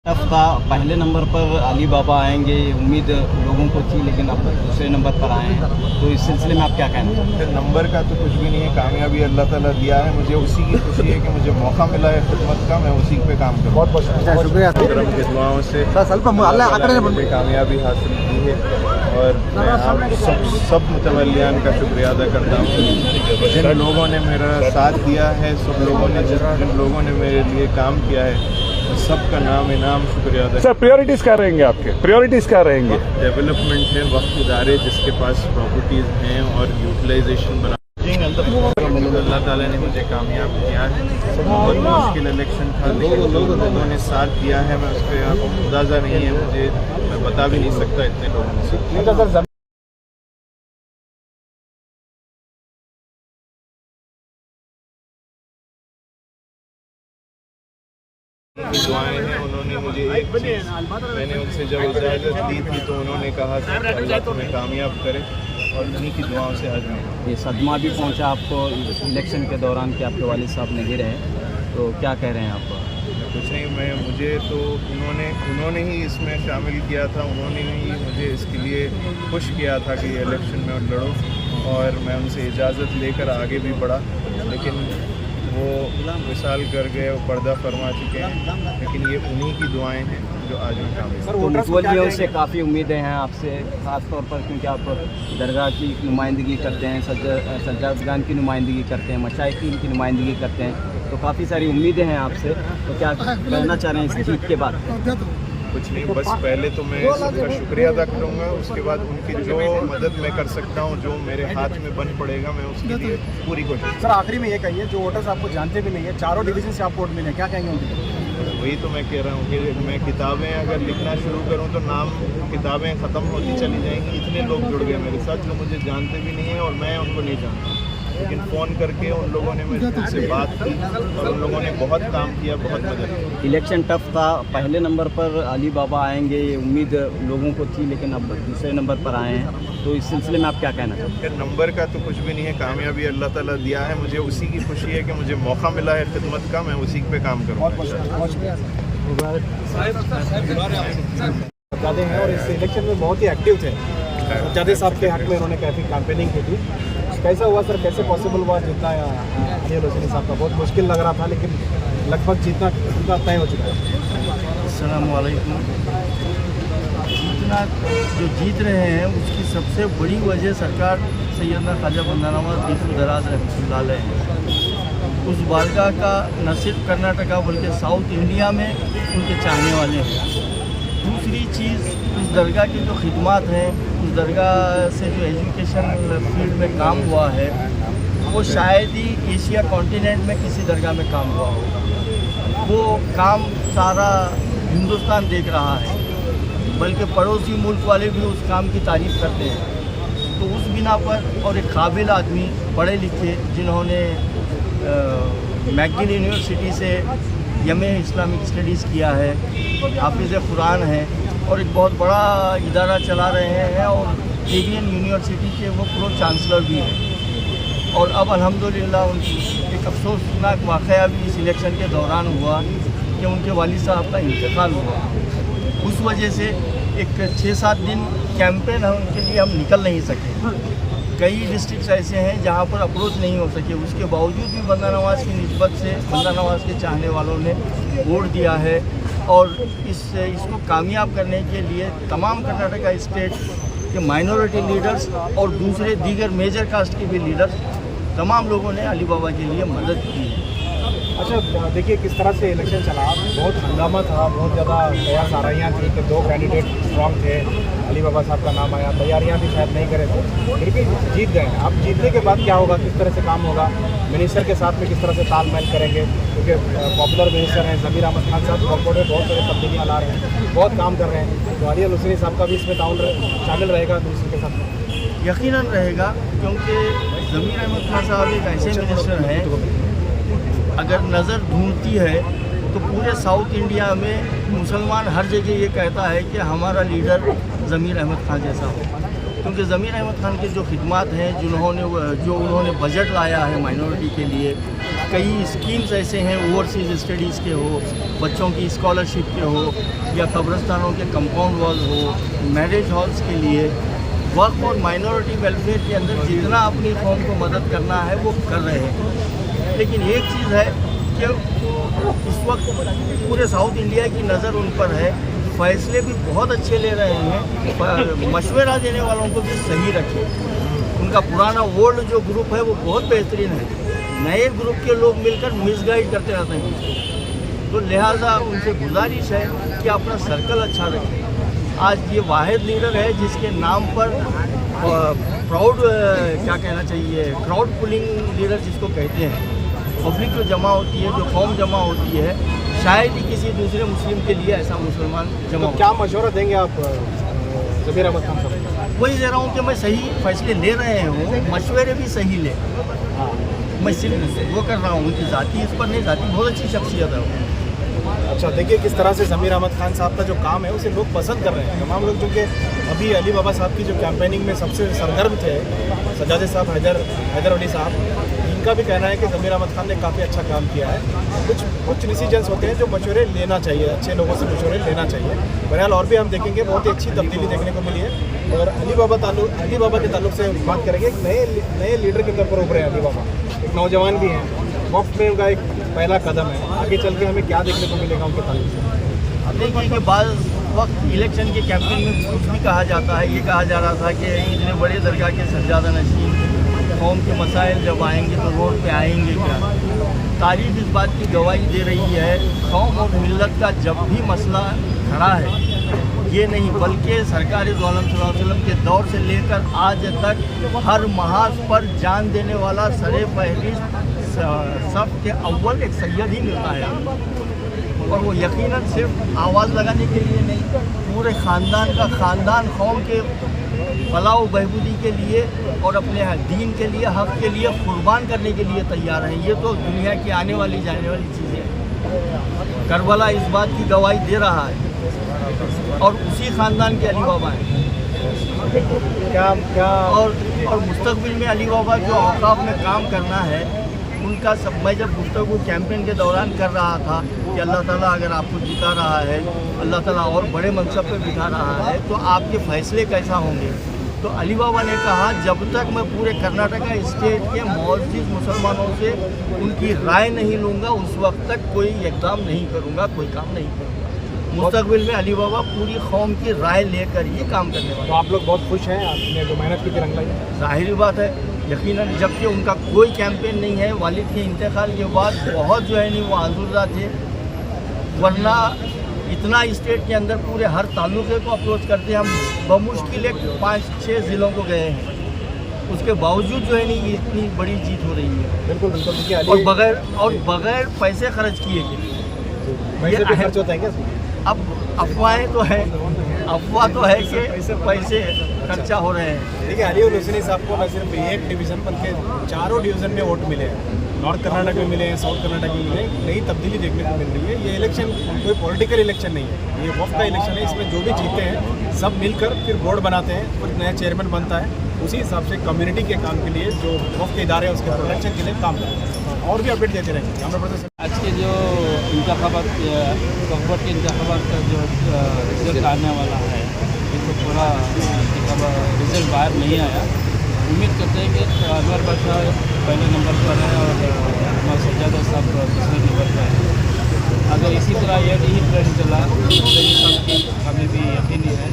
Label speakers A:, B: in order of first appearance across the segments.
A: हफ्ता पहले नंबर पर अली बाबा आएंगे, उम्मीद लोगों को थी, लेकिन अब दूसरे नंबर पर आए हैं। तो इस सिलसिले में आप क्या कहना चाहते हैं?
B: नंबर का तो कुछ भी नहीं है, कामयाबी अल्लाह ताला दिया है। मुझे उसी की खुशी है कि मुझे मौका मिला है खिदमत का, मैं उसी पे काम करूँ।
C: बहुत शुक्रिया
B: करम की दुआओं से मुझे कामयाबी हासिल की है और मैं आप सब मुतवल्लियान का शुक्रिया अदा करता हूँ। जिन लोगों ने मेरा साथ दिया है, सब लोगों ने जिन लोगों ने मेरे लिए काम किया है, सबका नाम इनाम शुक्रिया अदा।
C: सर प्रियोरिटीज क्या रहेंगे आपके? प्रियोरिटीज क्या रहेंगे?
B: डेवलपमेंट है, वक्त इदारे जिसके पास प्रॉपर्टीज़ हैं और यूटिलाइजेशन बना। अल्लाह ताला ने मुझे कामयाब किया है। बहुत मुश्किल इलेक्शन था, लेकिन जो लोगों ने साथ दिया है, मैं उसका अंदाज़ा नहीं है मुझे, मैं बता भी नहीं सकता इतने लोगों से। दुआएं हैं, उन्होंने मुझे एक चीज़, मैंने उनसे जब इजाज़त ली थी तो उन्होंने कहा था कि अल्लाह तुम्हें कामयाब करे, और उन्हीं की दुआओं से आज मैं।
A: ये सदमा भी पहुंचा आपको इलेक्शन के दौरान कि आपके वालिद साहब ने गिरे हैं, तो क्या कह रहे हैं आप?
B: कुछ नहीं, मुझे तो उन्होंने ही इसमें शामिल किया था, उन्होंने ही मुझे इसके लिए खुश किया था कि इलेक्शन में लड़ो, और मैं उनसे इजाज़त लेकर आगे भी बढ़ा, लेकिन वो विशाल कर गए, वो पर्दा फरमा चुके हैं। लेकिन ये उन्हीं की दुआएं हैं जो आज मैं कामयाब।
A: तो मुतवल्लियों से काफ़ी उम्मीदें हैं आपसे, ख़ास तौर पर क्योंकि आप दरगाह की नुमाइंदगी करते हैं, सज्जादगान की नुमाइंदगी करते हैं, मशाइखीन की नुमाइंदगी करते हैं, तो काफ़ी सारी उम्मीदें हैं आपसे। तो क्या कहना चाह रहे हैं इस जीत के बाद?
B: कुछ नहीं, बस पहले तो मैं सबका शुक्रिया अदा करूँगा, उसके बाद उनकी जो मदद मैं कर सकता हूँ, जो मेरे हाथ में बन पड़ेगा, मैं उसके लिए पूरी कोशिश।
D: सर आखिरी में ये कहिए, जो वोटर्स आपको जानते भी नहीं है, चारों डिवीजन से आपको वोट मिले, क्या कहेंगे उनके?
B: वही तो मैं कह रहा हूँ कि मैं किताबें अगर लिखना शुरू करूँ तो नाम किताबें ख़त्म होती चली जाएंगी। इतने लोग जुड़ गए मेरे साथ जो मुझे जानते भी नहीं है और मैं उनको नहीं जानता, लेकिन फ़ोन करके उन लोगों ने मुझसे बात की और उन लोगों ने बहुत काम किया, बहुत मदद की।
A: इलेक्शन टफ था, पहले नंबर पर अली बाबा आएंगे, ये उम्मीद लोगों को थी, लेकिन अब दूसरे नंबर पर आए हैं। तो इस सिलसिले में आप क्या कहना चाहते हैं?
B: नंबर का तो कुछ भी नहीं है, कामयाबी अल्लाह ताला दिया है। मुझे उसी की खुशी है कि मुझे मौका मिला है खिदमत का, मैं उसी पे काम करूँगा।
D: ज़्यादा हैं और इस इलेक्शन में बहुत ही एक्टिव थे। ज़्यादा साहब के हक में उन्होंने काफ़ी कैंपेनिंग की थी। कैसा हुआ सर, कैसे पॉसिबल हुआ जितना? अली हुसैनी साहब का बहुत मुश्किल लग रहा था, लेकिन लगभग जीतना तय हो चुका है।
E: अस्सलाम वालेकुम। जो जीत रहे हैं उसकी सबसे बड़ी वजह सरकार सैयदना ख्वाजा बंदा नवाज बिल्कुल दराज रहमतुल्लाह अलैह है। उस बारगाह का न सिर्फ कर्नाटका बल्कि साउथ इंडिया में उनके चाहने वाले हैं। दूसरी चीज़, उस दरगाह की जो खिदमत हैं, उस दरगाह से जो एजुकेशन फील्ड में काम हुआ है, वो शायद ही एशिया कॉन्टिनेंट में किसी दरगाह में काम हुआ हो। वो काम सारा हिंदुस्तान देख रहा है, बल्कि पड़ोसी मुल्क वाले भी उस काम की तारीफ़ करते हैं। तो उस बिना पर, और एक काबिल आदमी, पढ़े लिखे, जिन्होंने मैकगिल यूनिवर्सिटी से एम.ए. इस्लामिक स्टडीज़ किया है, हाफिज़ कुरान है, और एक बहुत बड़ा इदारा चला रहे हैं, और एवियन यूनिवर्सिटी के वो प्रो चांसलर भी हैं। और अब अल्हम्दुलिल्लाह उनकी एक अफसोसनाक वाक़या भी इस इलेक्शन के दौरान हुआ कि उनके वालिद साहब का इंतकाल हुआ। उस वजह से एक 6-7 दिन कैंपेन है उनके लिए हम निकल नहीं सके। कई डिस्ट्रिक्ट्स ऐसे हैं जहां पर अप्रोच नहीं हो सके, उसके बावजूद भी बंदा नवाज़ की निस्बत से बंदा नवाज़ के चाहने वालों ने वोट दिया है। और इसको कामयाब करने के लिए तमाम कर्नाटका स्टेट के माइनॉरिटी लीडर्स और दूसरे दीगर मेजर कास्ट के भी लीडर्स, तमाम लोगों ने अली बाबा के लिए मदद की है।
D: अच्छा देखिए किस तरह से इलेक्शन चला, बहुत हंगामा था, बहुत ज़्यादा कयास आराइयाँ थी कि 2 कैंडिडेट स्ट्रॉन्ग थे, अली बाबा साहब का नाम आया, तैयारियाँ भी शायद नहीं करे थे, फिर भी जीत गए। अब जीतने के बाद क्या होगा, किस तरह से काम होगा, मिनिस्टर के साथ में किस तरह से तालमेल करेंगे? क्योंकि पॉपुलर मिनिस्टर हैं ज़मीर अहमद खान साहब, कॉर्पोरेट बहुत सारे तब्दीलियाँ ला रहे हैं, बहुत काम कर रहे हैं। तो अली हुसैनी साहब का भी इसमें ताउन शामिल रहेगा मिनिस्टर के साथ?
E: यकीनन रहेगा, क्योंकि ज़मीर अहमद खान साहब एक ऐसे मिनिस्टर हैं, अगर नज़र ढूंढती है तो पूरे साउथ इंडिया में मुसलमान हर जगह ये कहता है कि हमारा लीडर ज़मीर अहमद खान जैसा हो। क्योंकि ज़मीर अहमद खान के जो खिदमात हैं जो उन्होंने बजट लाया है माइनॉरिटी के लिए, कई स्कीम्स ऐसे हैं ओवरसीज़ स्टडीज़ के हो, बच्चों की स्कॉलरशिप के हो, या कब्रस्तानों के कंपाउंड वॉल हो, मैरिज हॉल्स के लिए, वक्फ और माइनॉरिटी वेलफेयर के अंदर जितना अपनी कौम को मदद करना है वो कर रहे हैं। लेकिन एक चीज़ है कि इस वक्त पूरे साउथ इंडिया की नज़र उन पर है, फैसले भी बहुत अच्छे ले रहे हैं, मशवरा देने वालों को भी सही रखें। उनका पुराना ओल्ड जो ग्रुप है वो बहुत बेहतरीन है, नए ग्रुप के लोग मिलकर मिसगाइड करते रहते हैं। तो लिहाजा उनसे गुजारिश है कि अपना सर्कल अच्छा रखें। आज ये वाहिद लीडर है जिसके नाम पर प्राउड क्या कहना चाहिए, क्राउड पुलिंग लीडर जिसको कहते हैं, पब्लिक जो जमा होती है, जो कौम जमा होती है, शायद ही किसी दूसरे मुस्लिम के लिए ऐसा मुसलमान जमा।
D: तो क्या मशवरा देंगे आप ज़मीर अहमद खान साहब?
E: वही दे रहा हूँ कि मैं सही फैसले ले रहे हूँ, मशवरे भी सही ले। मैं सिर्फ वो कर रहा हूँ कि ज़ाती इस पर नहीं, ज़ाती बहुत अच्छी शख्सियत है वो।
D: अच्छा, देखिए किस तरह से ज़मीर अहमद खान साहब का जो काम है उसे लोग पसंद कर रहे हैं। तमाम लोग, क्योंकि अभी अली बाबा साहब की जो कैंपेनिंग में सबसे सरगर्म थे सज्जाद साहब, हैदर अली साहब, इनका भी कहना है कि ज़मीर अहमद खान ने काफ़ी अच्छा काम किया है। कुछ डिसीजंस होते हैं जो मशवरे लेना चाहिए, अच्छे लोगों से मशवरे लेना चाहिए। बहरहाल और भी हम देखेंगे, बहुत ही अच्छी तब्दीली देखने को मिली है। और अली बाबा के ताल्लुक से बात करेंगे, एक नए लीडर के तौर पर उभरे अली बाबा, एक नौजवान भी हैं, वक्त में उनका एक पहला कदम है। आगे चल के हमें क्या देखने को मिलेगा उनके ताल्लुक से?
E: अब देखिए कि बाद वक्त इलेक्शन के कैंपेन में कुछ भी कहा जाता है, ये कहा जा रहा था कि इतने बड़े दरगाह के सज्जादा नशीन कौम के मसाइल जब आएंगे तो रोड पे आएंगे क्या। तारीख इस बात की गवाही दे रही है, कौम और मिल्लत का जब भी मसला खड़ा है, ये नहीं बल्कि सरकार दो आलम सल्लल्लाहु अलैहि वसल्लम के दौर से लेकर आज तक हर महाज पर जान देने वाला सरे फहरिस्त सब के अव्वल एक सैयद ही मिलता है। और वो यकीनन सिर्फ आवाज़ लगाने के लिए नहीं, पूरे ख़ानदान का ख़ानदान कौम के फलाह बहबूदी के लिए और अपने दीन के लिए, हक़ के लिए कुर्बान करने के लिए तैयार हैं। ये तो दुनिया की आने वाली जाने वाली चीज़ें, करबला इस बात की गवाही दे रहा है। और उसी ख़ानदान के अली बाबा हैं।
D: क्या
E: और मुस्तक़बिल में अली बाबा जो औक़ाफ़ में काम करना है उनका सब, मैं जब गुफ्तगू कैंपेन के दौरान कर रहा था कि अल्लाह ताला अगर आपको जिता रहा है, अल्लाह ताला और बड़े मनसब पे बिठा रहा है, तो आपके फ़ैसले कैसा होंगे। तो अली बाबा ने कहा, जब तक मैं पूरे कर्नाटका स्टेट के मौजूद मुसलमानों से उनकी राय नहीं लूँगा, उस वक्त तक कोई इक़दाम नहीं करूँगा, कोई काम नहीं करूँगा। मुस्तक़बिल में अली बाबा पूरी कौम की राय लेकर ये काम करने वाले।
D: तो आप लोग बहुत खुश हैं, आपने जो मेहनत की तिरंगा लाई?
E: ज़ाहिर बात है, यकीनन, जबकि उनका कोई कैंपेन नहीं है। वालिद के इंतकाल के बाद बहुत जो है नहीं वो आज़ुर्दा थे, वरना इतना स्टेट के अंदर पूरे हर तालुके को अप्रोच करते हम बमुश्किल 5-6 ज़िलों को गए हैं, उसके बावजूद जो है नहीं इतनी बड़ी जीत हो रही है।
D: बिल्कुल बिल्कुल।
E: और बगैर पैसे खर्च किए गए।
D: पैसे भी खर्च होता है क्या?
E: अब अफवाहें तो है, अफवाह तो है कि पैसे खर्चा हो रहे हैं।
D: देखिए, अली हुसैनी साहब को न सिर्फ एक डिवीज़न बल्कि 4 डिवीज़न में वोट मिले हैं। नॉर्थ कर्नाटक में मिले हैं, साउथ कर्नाटक में मिले हैं। नई तब्दीली देखने को मिल रही है। ये इलेक्शन कोई पॉलिटिकल इलेक्शन नहीं है, ये वक्त का इलेक्शन है। इसमें जो भी जीते हैं सब मिलकर फिर बोर्ड बनाते हैं, फिर नया चेयरमैन बनता है, उसी हिसाब से कम्युनिटी के काम के लिए जो वक्त के इदारे हैं उसके प्रोटेक्शन के लिए काम करते हैं। और भी अपडेट देते रहेंगे। हमारे
F: आज के जो इंतखाबात वक्फ के इंतखाबात का जो रिजल्ट आने वाला है, ये तो पूरा रिजल्ट बाहर नहीं आया। उम्मीद करते हैं कि अनवर बादशाह पहले नंबर पर है और हमारा सज्जादा साहब दूसरे नंबर पर है। अगर इसी तरह यही ट्रेंड चला तो ये सब की हमें भी यकीनी है।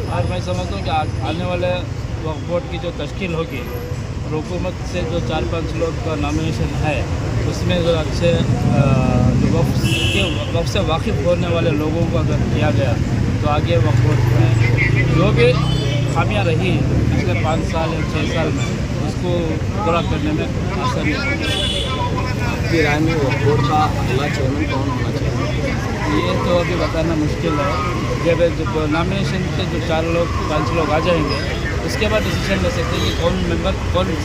F: और मैं समझता हूँ कि आने वाले वक्फ बोर्ड की जो तश्कील होगी और हुकूमत से जो 4-5 लोग का नॉमिनेशन है, उसमें जो अच्छे जो वक्फ से वाकिफ़ होने वाले लोगों को अगर किया गया तो आगे वक्फ बोर्ड में जो भी खामियाँ रही पिछले 5 साल या 6 साल में उसको पूरा करने में आसानी होगी।
A: आपकी राय में वक्फ बोर्ड का अगला चेयरमैन कौन होना चाहिए?
F: ये तो अभी बताना मुश्किल है। जब नॉमिनेशन के जो 4-5 लोग आ जाएंगे उसके बाद डिसीजन ले सकते हैं कि कौन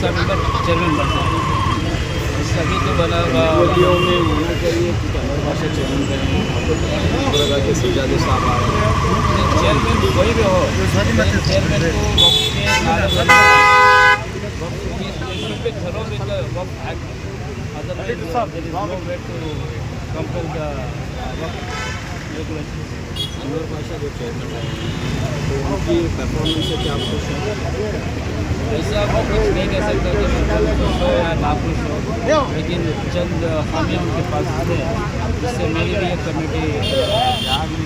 F: सा मेंबर चेयरमैन बन सकते हैं। अभी तो बना
A: बोलियों में होना चाहिए कि अनवर बादशाह चेयरमैन करें, दरगाह के सज्जादे साहब आ रहे हैं।
F: चेयरमैन कोई भी हो, चेयरमैन को वक्त के नारे पे घरों में वक्त otherwise no way to compare the वक्त रेगुलेशन।
A: अनवर बादशाह जो चेयरमैन आए हैं तो उनकी परफॉर्मेंस से क्या आप खुश हैं?
F: ऐसा मैं कुछ नहीं कह सकता कि मैं खुश हो या ना खुश हो, लेकिन चंद खामियाँ उनके पास थे जिससे मेरी भी एक कमेटी यहाँ भी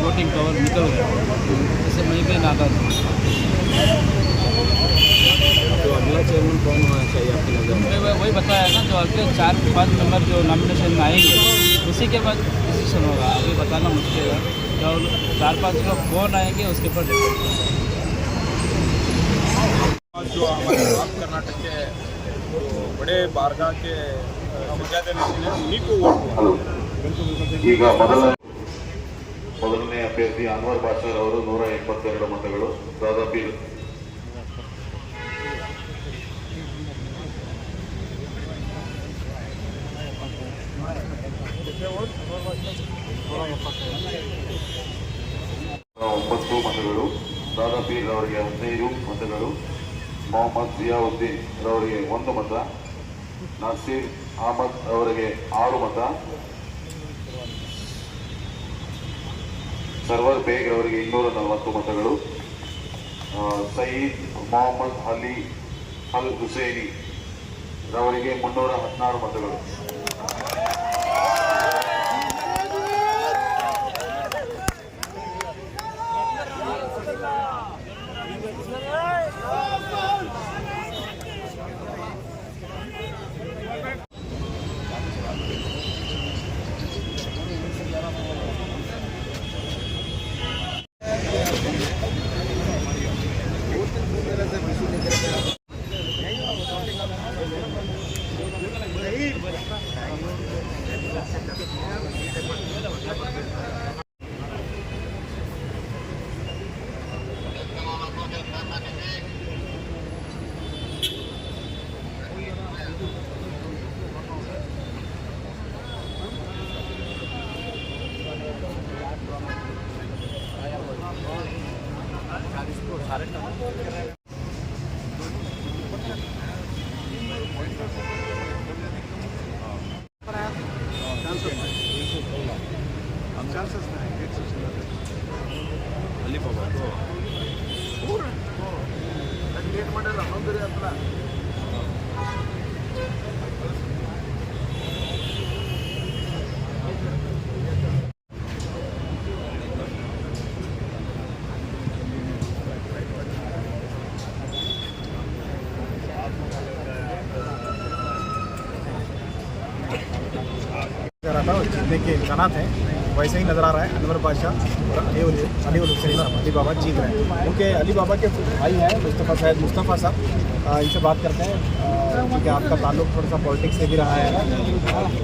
F: वोटिंग कवर निकल गया, जिससे मैं भी नाराज हूँ।
A: तो अगला चेयरमैन कौन होना चाहिए आपकी नज़र में?
F: मैं वही बताया ना, जो अगले 4-5 नंबर जो नॉमिनेशन में आएंगे उसी के बाद डिसीजन होगा। अभी बताना मुश्किल है, तो 4-5 लोग कौन आएंगे उसके ऊपर डिपेंड है।
D: जो हमारे नॉर्थ कर्नाटक के जो बड़े बारगाह के सज्जादे नशीन हैं उन्हीं को वोट हुआ।
G: ಈಗ ಮೊದಲನೇ ಅಭ್ಯರ್ಥಿ ಅನ್ವರ್ ಬಾಷರ್ ಅವರು 182 ಮತಗಳು ದಾದಾಪೀರ್ ಮತಗಳು ದಾದಾಪೀರ್ ಅವರಿಗೆ 15 ಮತಗಳು ಮೊಹಮ್ಮದ್ ಜಿಯಾವುದ್ದೀನ್ ಅವರಿಗೆ 1 ಮತ ನಸೀರ್ ಅಹಮದ್ ಅವರಿಗೆ 6 ಮತ ಸರ್ವರ್ ಬೇಗ್ ಅವರಿಗೆ 240 ಮತಗಳು ಸಯೀದ್ ಮೊಹಮ್ಮದ್ ಅಲಿ ಅಲ್ ಹುಸೇನಿ ಅವರಿಗೆ 316 ಮತಗಳು
D: जीतने के इम्कान हैं वैसे ही नज़र आ रहा है। अनवर बादशाह और अली हुसैन अली बाबा जीत रहे हैं। उनके अली बाबा के भाई हैं मुस्तफ़ा साहब, इनसे बात करते हैं क्योंकि आपका ताल्लुक थोड़ा सा पॉलिटिक्स से भी रहा है,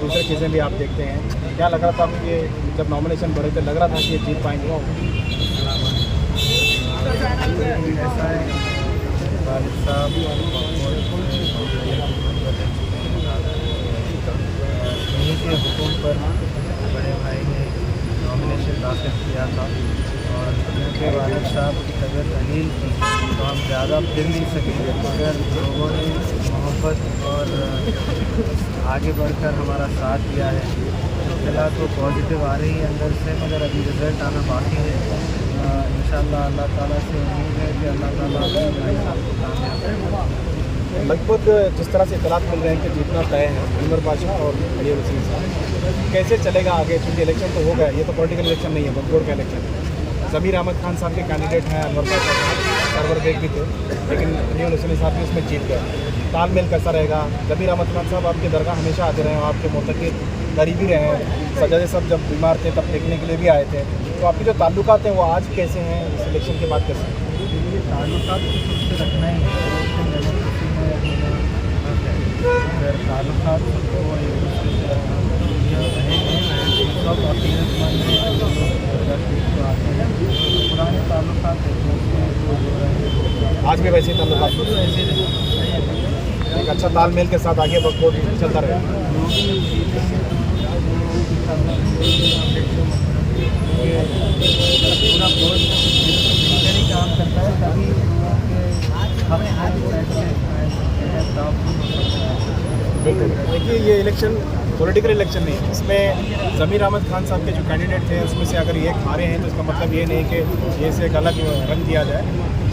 D: दूसरी चीज़ें भी आप देखते हैं। क्या लग रहा था आपको ये जब नॉमिनेशन बढ़े थे, लग रहा था कि ये जीत पाएंगे?
E: ऐसा है वालिद साहब उन्हीं के हुक्म पर बड़े भाई ने नॉमिनेशन दाखिल किया था और क्योंकि वालिद साहब की तबीयत अलील थी तो हम ज़्यादा फिर नहीं सके, मगर लोगों ने मोहब्बत और आगे बढ़कर हमारा साथ दिया है। इत्तला तो पॉजिटिव आ रही है अंदर से, मगर अभी रिज़ल्ट आना बाकी है। इंशाअल्लाह अल्लाह ताला से उम्मीद है कि अल्लाह ताला भाई साहब को कामयाब करेगा।
D: लगभग जिस तरह से इतलात मिल रहे हैं कि जीतना तय है अनवर बादशाह और अली हुसैन साहब, कैसे चलेगा आगे? क्योंकि इलेक्शन तो हो गया, ये तो पॉलिटिकल इलेक्शन नहीं है, वक्फ बोर्ड का इलेक्शन है। ज़मीर अहमद खान साहब के कैंडिडेट हैं, अनवर बादशाह साहब, सरवर बेग भी थे, लेकिन अली हुसैन साहब भी उसमें जीत गए। तालमेल कैसा रहेगा? ज़मीर अहमद खान साहब आपकी दरगाह हमेशा आते रहे हैं, आपके मोतक़िद करीबी रहे हैं, सज्जादे साहब जब बीमार थे तब देखने के लिए भी आए थे, तो आपके जो ताल्लुकात हैं वो आज कैसे हैं इस इलेक्शन के बाद कैसे?
E: ताल्लुकात तो सबसे रखना ही है, अगर ताल्लुकात सबको सब अकीदतमंद हैं, आते हैं पुराने ताल्लुकात
D: आज भी वैसे ही ताल्लुकात
E: वैसे
D: एक अच्छा तालमेल के साथ आगे वोट चलता रहेगा।
E: पूरा बोर्ड ही काम करता है तभी
D: देखिए ये इलेक्शन पॉलिटिकल इलेक्शन नहीं है, इसमें ज़मीर अहमद खान साहब के जो कैंडिडेट थे उसमें से अगर ये हारे हैं तो इसका मतलब ये नहीं कि ये से एक अलग रंग दिया जाए।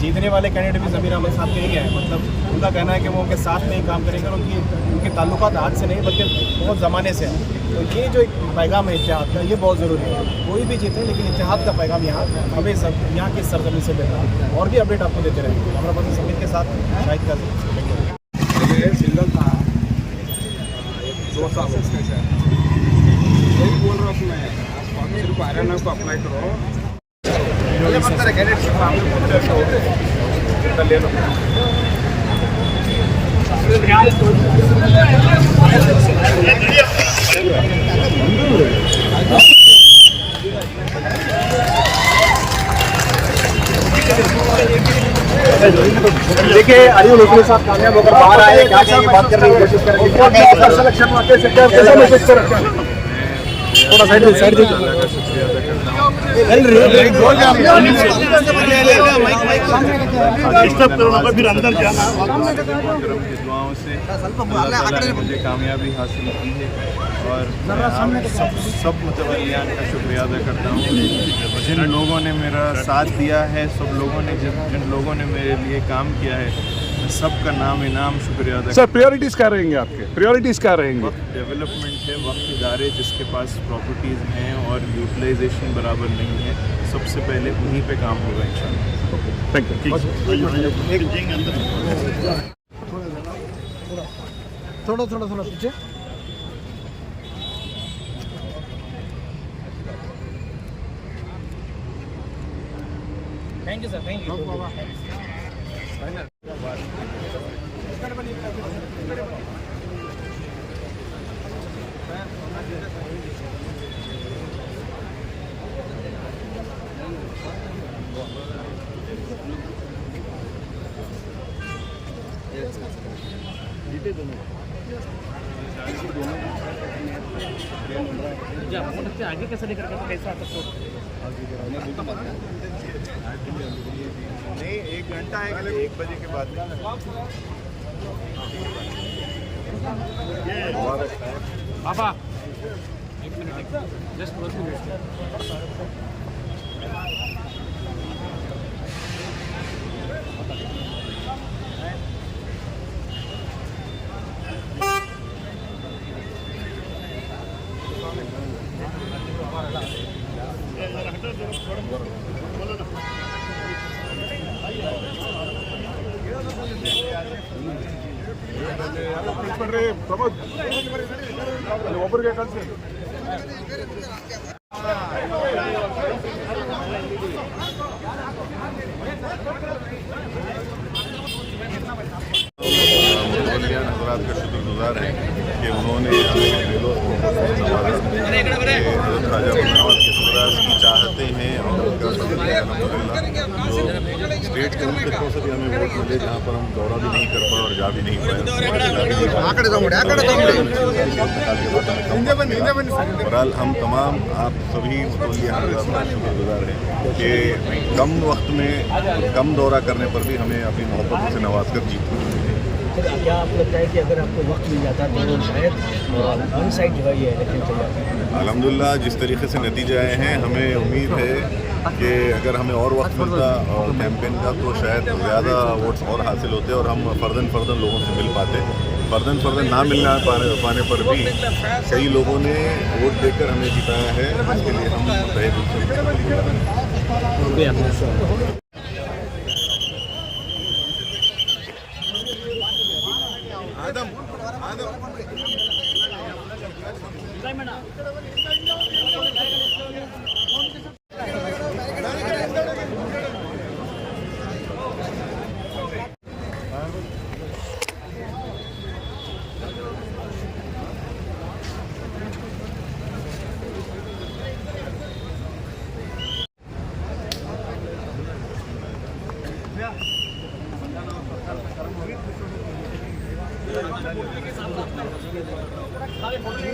D: जीतने वाले कैंडिडेट भी ज़मीर अहमद साहब के ही हैं, मतलब उनका कहना है कि वो उनके साथ में ही काम करेंगे और उनके ताल्लुकात आज से नहीं बल्कि बहुत ज़माने से हैं। तो ये जो एक पैगाम है इत्तेहाद का, ये बहुत ज़रूरी है। कोई भी जीते लेकिन इत्तेहाद का पैगाम यहाँ हमें सब यहाँ की सरजमी से देना है। और भी अपडेट आपको देते रहेंगे। हमारा पास समीर के साथ शाहिद का सिंगल था 2 साल से वही बोल रहा हूँ मैं, सिर्फ हरियाणा को अप्लाई करो। ले लो देखिए अली लोकली साहब कामयाब होकर बाहर आए, क्या कहेंगे, बात करने की कोशिश करेंगे। सिलेक्शन वाकई से कैसे महसूस कर रहे हैं? थोड़ा साइड
B: फिर अंदर जाना। दुआओं से अल्लाह ताला ने मुझे कामयाबी हासिल की है और मैं सब मुतवल्लियान का शुक्रिया अदा करता हूँ जिन लोगों ने मेरा साथ दिया है, सब लोगों ने जिन लोगों ने मेरे लिए काम किया है, सबका नाम इनाम शुक्रिया अदा।
C: सर प्रायोरिटीज क्या रहेंगे आपके? प्रायोरिटीज क्या रहेंगे?
B: वक्त डेवलपमेंट है, वक्त इदारे जिसके पास प्रॉपर्टीज़ हैं और यूटिलाइजेशन बराबर नहीं है, सबसे पहले उन्हीं पे काम होगा इंशाल्लाह।
C: Thank you.
D: थोड़ा पीछे। Thank you sir, thank you.
F: आगे कैसे लेकर कैसा आता
B: नहीं, 1 घंटा है, 1 बजे के बाद।
F: पापा 1 मिनट जस्ट 1 मिनट।
C: प्रमोद ಒಬ್ಬರಿಗೆ ಕಳಿಸಿ
G: हजरात का शुक्रगुजार हैं कि उन्होंने हमें दिलों से संवारा। ख्वाजा मुहम्मद किस्मत की चाहते हैं और उनका शुक्रिया अल्हम्दुलिल्लाह जो स्टेट के उन खितों से भी हमें वोट मिले जहाँ पर हम दौरा भी नहीं कर पाए और जा भी नहीं पाए। बहरहाल हम तमाम आप सभी मुतवल्लिया हज़रात का शुक्रगुजार हैं कि कम वक्त में कम दौरा करने पर भी हमें अपनी मोहब्बत से नवाज कर जीत मिली है।
E: क्या आपको लगता है कि अगर आपको वक्त मिल जाता तो शायद ऑन साइड जो है ये इलेक्शन चल जाता?
G: अल्हम्दुलिल्लाह जिस तरीके से नतीजे आए हैं, हमें उम्मीद है कि अगर हमें और वक्त मिलता और कैंपेन का तो शायद ज़्यादा वोट्स और हासिल होते और हम फ़र्दन लोगों से मिल पाते। फ़र्दन ना मिलना पाने पर भी कई लोगों ने वोट देकर हमें जिताया है, इसके लिए हम तहे दिल से
B: हाँ जी